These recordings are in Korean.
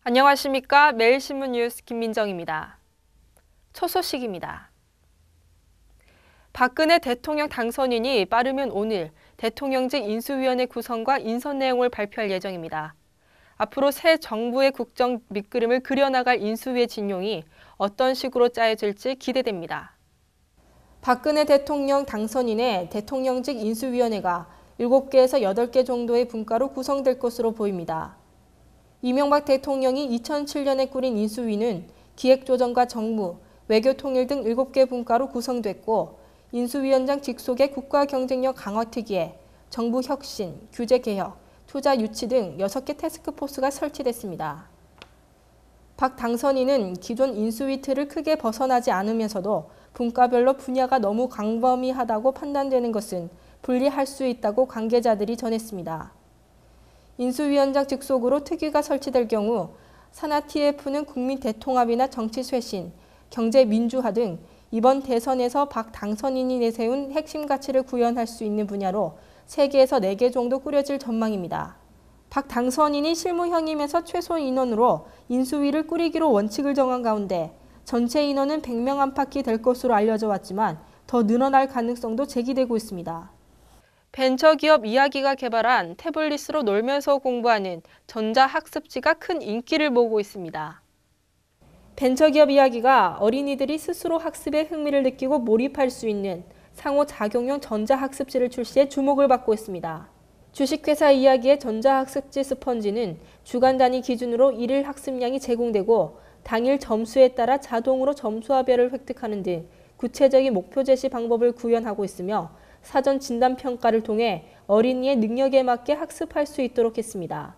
안녕하십니까. 매일신문 뉴스 김민정입니다. 첫 소식입니다. 박근혜 대통령 당선인이 빠르면 오늘 대통령직 인수위원회 구성과 인선 내용을 발표할 예정입니다. 앞으로 새 정부의 국정 밑그림을 그려나갈 인수위의 진용이 어떤 식으로 짜여질지 기대됩니다. 박근혜 대통령 당선인의 대통령직 인수위원회가 7개에서 8개 정도의 분과로 구성될 것으로 보입니다. 이명박 대통령이 2007년에 꾸린 인수위는 기획조정과 정무, 외교통일 등 7개 분과로 구성됐고 인수위원장 직속의 국가경쟁력 강화특위에 정부 혁신, 규제개혁, 투자 유치 등 6개 태스크포스가 설치됐습니다. 박 당선인은 기존 인수위 틀을 크게 벗어나지 않으면서도 분과별로 분야가 너무 광범위하다고 판단되는 것은 분리할 수 있다고 관계자들이 전했습니다. 인수위원장 직속으로 특위가 설치될 경우 산하 TF는 국민 대통합이나 정치 쇄신, 경제 민주화 등 이번 대선에서 박 당선인이 내세운 핵심 가치를 구현할 수 있는 분야로 3개에서 4개 정도 꾸려질 전망입니다. 박 당선인이 실무형임에서 최소 인원으로 인수위를 꾸리기로 원칙을 정한 가운데 전체 인원은 100명 안팎이 될 것으로 알려져 왔지만 더 늘어날 가능성도 제기되고 있습니다. 벤처기업 이야기가 개발한 태블릿으로 놀면서 공부하는 전자학습지가 큰 인기를 모으고 있습니다. 벤처기업 이야기가 어린이들이 스스로 학습에 흥미를 느끼고 몰입할 수 있는 상호작용형 전자학습지를 출시해 주목을 받고 있습니다. 주식회사 이야기의 전자학습지 스펀지는 주간 단위 기준으로 일일 학습량이 제공되고 당일 점수에 따라 자동으로 점수화별을 획득하는 등 구체적인 목표 제시 방법을 구현하고 있으며 사전 진단 평가를 통해 어린이의 능력에 맞게 학습할 수 있도록 했습니다.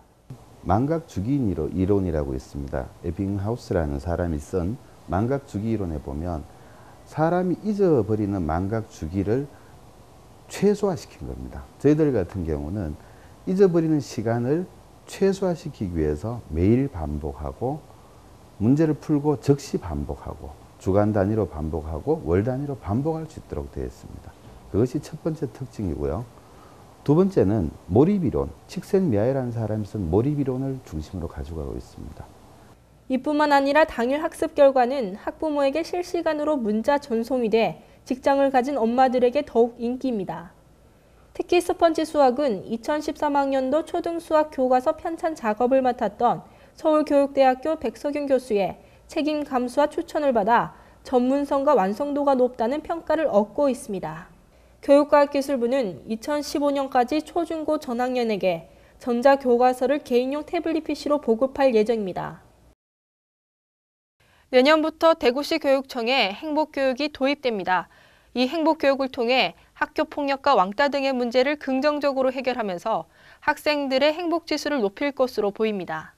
망각 주기 이론이라고 있습니다. 에빙하우스라는 사람이 쓴 망각 주기 이론에 보면 사람이 잊어버리는 망각 주기를 최소화시킨 겁니다. 저희들 같은 경우는 잊어버리는 시간을 최소화시키기 위해서 매일 반복하고 문제를 풀고 즉시 반복하고 주간 단위로 반복하고 월 단위로 반복할 수 있도록 되어 있습니다. 그것이 첫 번째 특징이고요. 두 번째는 몰입이론, 칙센미아이라는 사람이 쓴 몰입이론을 중심으로 가져가고 있습니다. 이뿐만 아니라 당일 학습 결과는 학부모에게 실시간으로 문자 전송이 돼 직장을 가진 엄마들에게 더욱 인기입니다. 특히 스펀지 수학은 2013학년도 초등수학 교과서 편찬 작업을 맡았던 서울교육대학교 백석윤 교수의 책임 감수와 추천을 받아 전문성과 완성도가 높다는 평가를 얻고 있습니다. 교육과학기술부는 2015년까지 초중고 전학년에게 전자교과서를 개인용 태블릿 PC로 보급할 예정입니다. 내년부터 대구시 교육청에 행복교육이 도입됩니다. 이 행복교육을 통해 학교폭력과 왕따 등의 문제를 긍정적으로 해결하면서 학생들의 행복지수를 높일 것으로 보입니다.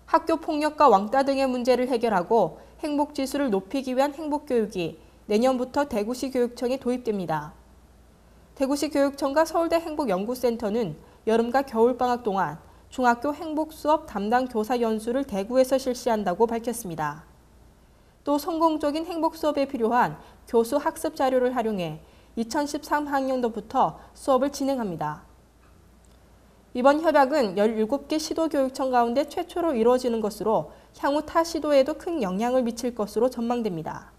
학교폭력과 왕따 등의 문제를 해결하고 행복지수를 높이기 위한 행복교육이 내년부터 대구시 교육청에 도입됩니다. 대구시 교육청과 서울대 행복연구센터는 여름과 겨울방학 동안 중학교 행복수업 담당 교사 연수를 대구에서 실시한다고 밝혔습니다. 또 성공적인 행복수업에 필요한 교수 학습 자료를 활용해 2013학년도부터 수업을 진행합니다. 이번 협약은 17개 시도교육청 가운데 최초로 이루어지는 것으로 향후 타 시도에도 큰 영향을 미칠 것으로 전망됩니다.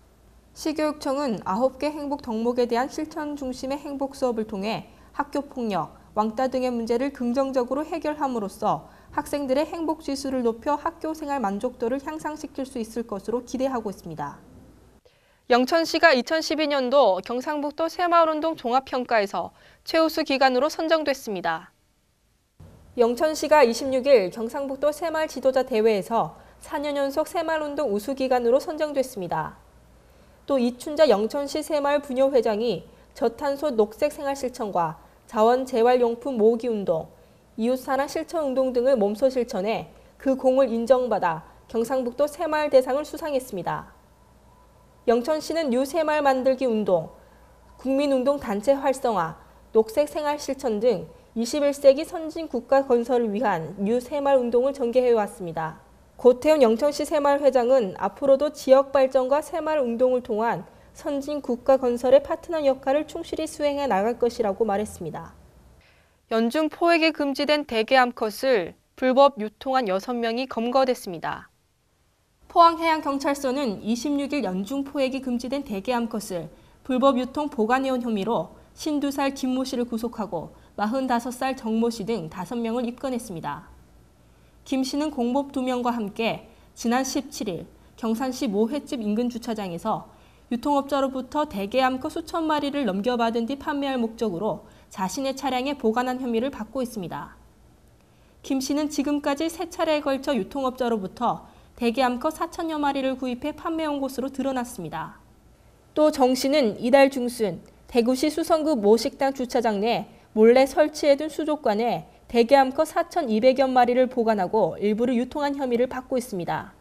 시교육청은 9개 행복 덕목에 대한 실천 중심의 행복 수업을 통해 학교폭력, 왕따 등의 문제를 긍정적으로 해결함으로써 학생들의 행복 지수를 높여 학교 생활 만족도를 향상시킬 수 있을 것으로 기대하고 있습니다. 영천시가 2012년도 경상북도 새마을운동 종합평가에서 최우수 기관으로 선정됐습니다. 영천시가 26일 경상북도 새마을 지도자 대회에서 4년 연속 새마을운동 우수기관으로 선정됐습니다. 또 이춘자 영천시 새마을 부녀회장이 저탄소 녹색 생활 실천과 자원 재활용품 모으기 운동, 이웃사랑 실천 운동 등을 몸소 실천해 그 공을 인정받아 경상북도 새마을 대상을 수상했습니다. 영천시는 뉴 새마을 만들기 운동, 국민운동 단체 활성화, 녹색 생활 실천 등 21세기 선진 국가 건설을 위한 뉴 새마을 운동을 전개해왔습니다. 고태훈 영천시 새마을 회장은 앞으로도 지역 발전과 새마을 운동을 통한 선진 국가 건설의 파트너 역할을 충실히 수행해 나갈 것이라고 말했습니다. 연중 포획이 금지된 대게 암컷을 불법 유통한 6명이 검거됐습니다. 포항해양경찰서는 26일 연중 포획이 금지된 대게암컷을 불법 유통 보관해온 혐의로 52살 김모 씨를 구속하고 45살 정모 씨 등 5명을 입건했습니다. 김 씨는 공법 2명과 함께 지난 17일 경산시 모 횟집 인근 주차장에서 유통업자로부터 대게암컷 수천 마리를 넘겨받은 뒤 판매할 목적으로 자신의 차량에 보관한 혐의를 받고 있습니다. 김 씨는 지금까지 3차례에 걸쳐 유통업자로부터 대게암컷 4천여 마리를 구입해 판매한 것으로 드러났습니다. 또 정 씨는 이달 중순 대구시 수성구 모 식당 주차장 내 몰래 설치해둔 수족관에 대게암컷 4,200여 마리를 보관하고 일부를 유통한 혐의를 받고 있습니다.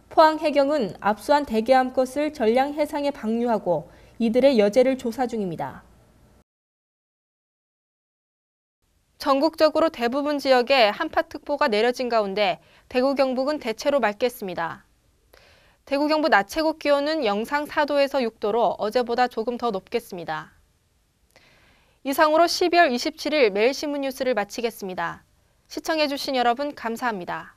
포항해경은 압수한 대게암컷을 전량 해상에 방류하고 이들의 여죄를 조사 중입니다. 전국적으로 대부분 지역에 한파특보가 내려진 가운데 대구 경북은 대체로 맑겠습니다. 대구 경북 낮 최고 기온은 영상 4도에서 6도로 어제보다 조금 더 높겠습니다. 이상으로 12월 27일 매일신문 뉴스를 마치겠습니다. 시청해주신 여러분 감사합니다.